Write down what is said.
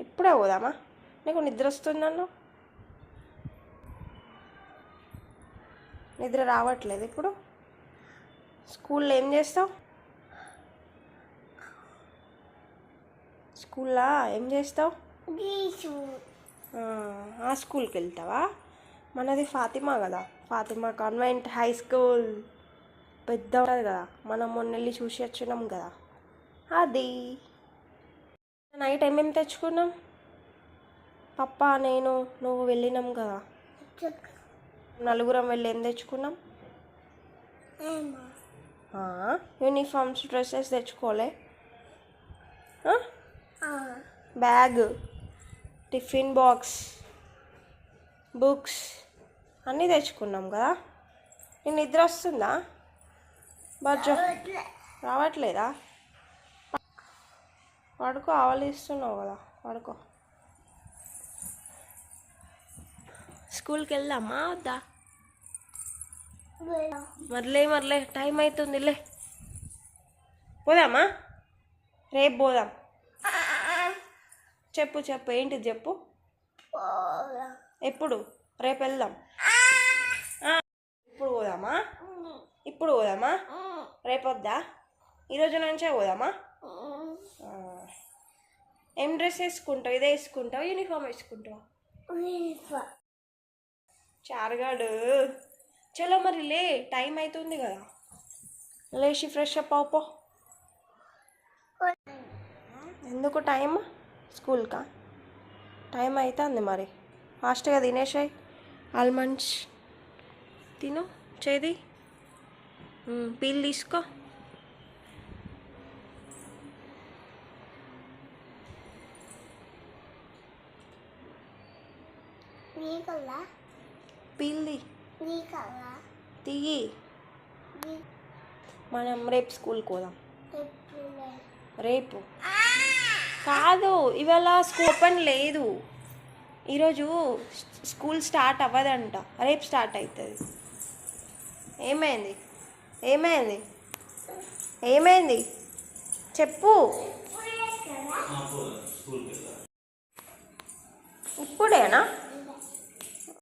ఇప్పుడే పోదామా? నీకు నిద్ర వస్తుందన్నా, నిద్ర రావట్లేదు ఇప్పుడు. స్కూల్లో ఏం చేస్తావు? స్కూల్లో ఏం చేస్తావు? ఆ స్కూల్కి వెళ్తావా? మనది ఫాతిమా కదా, ఫాతిమా కాన్వెంట్ హై స్కూల్. పెద్ద ఉంటుంది కదా, మనం మొన్న వెళ్ళి చూసి వచ్చినాం కదా అది. నైట్ ఏమేమి తెచ్చుకున్నాం? పప్ప, నేను, నువ్వు వెళ్ళినాం కదా, నలుగురం వెళ్ళి ఏం తెచ్చుకున్నాం? యూనిఫామ్స్, డ్రెస్సెస్ తెచ్చుకోలే? బ్యాగ్, టిఫిన్ బాక్స్, బుక్స్ అన్నీ తెచ్చుకున్నాం కదా. నేను నిద్ర వస్తుందా? బజ్జో రావట్లేదా? పడుకో, ఆవలిస్తున్నావు కదా, పడుకో. స్కూల్కి వెళ్దామా వద్దా? మరలే టైం అవుతుందిలే. పోదామా? రేపు పోదాం. చెప్పు ఏంటిది చెప్పు. ఎప్పుడు? రేపు వెళ్దాం. ఇప్పుడు పోదామా? రేపు వద్దా? ఈరోజు నుంచే పోదామా? ఏం డ్రెస్ వేసుకుంటావు? ఇదే వేసుకుంటావు, యూనిఫామ్ వేసుకుంటావా? చారుగాడు. చలో మరి లే, టైం అవుతుంది కదా, లేచి ఫ్రెష్ అప్ అవుపో. ఎందుకు టైం? స్కూల్కా? టైం అవుతుంది మరి, ఫాస్ట్గా తినేసాయి. ఆల్మండ్స్ తిను, చేది పీల్ తీసుకో. పీల్ది తీయి. మనం రేపు స్కూల్కి పోదాం. రేపు కాదు, ఇవాళ స్కూల్ ఓపెన్ లేదు. ఈరోజు స్కూల్ స్టార్ట్ అవ్వదంట, రేపు స్టార్ట్ అవుతుంది. ఏమైంది చెప్పు. ఇప్పుడేనా?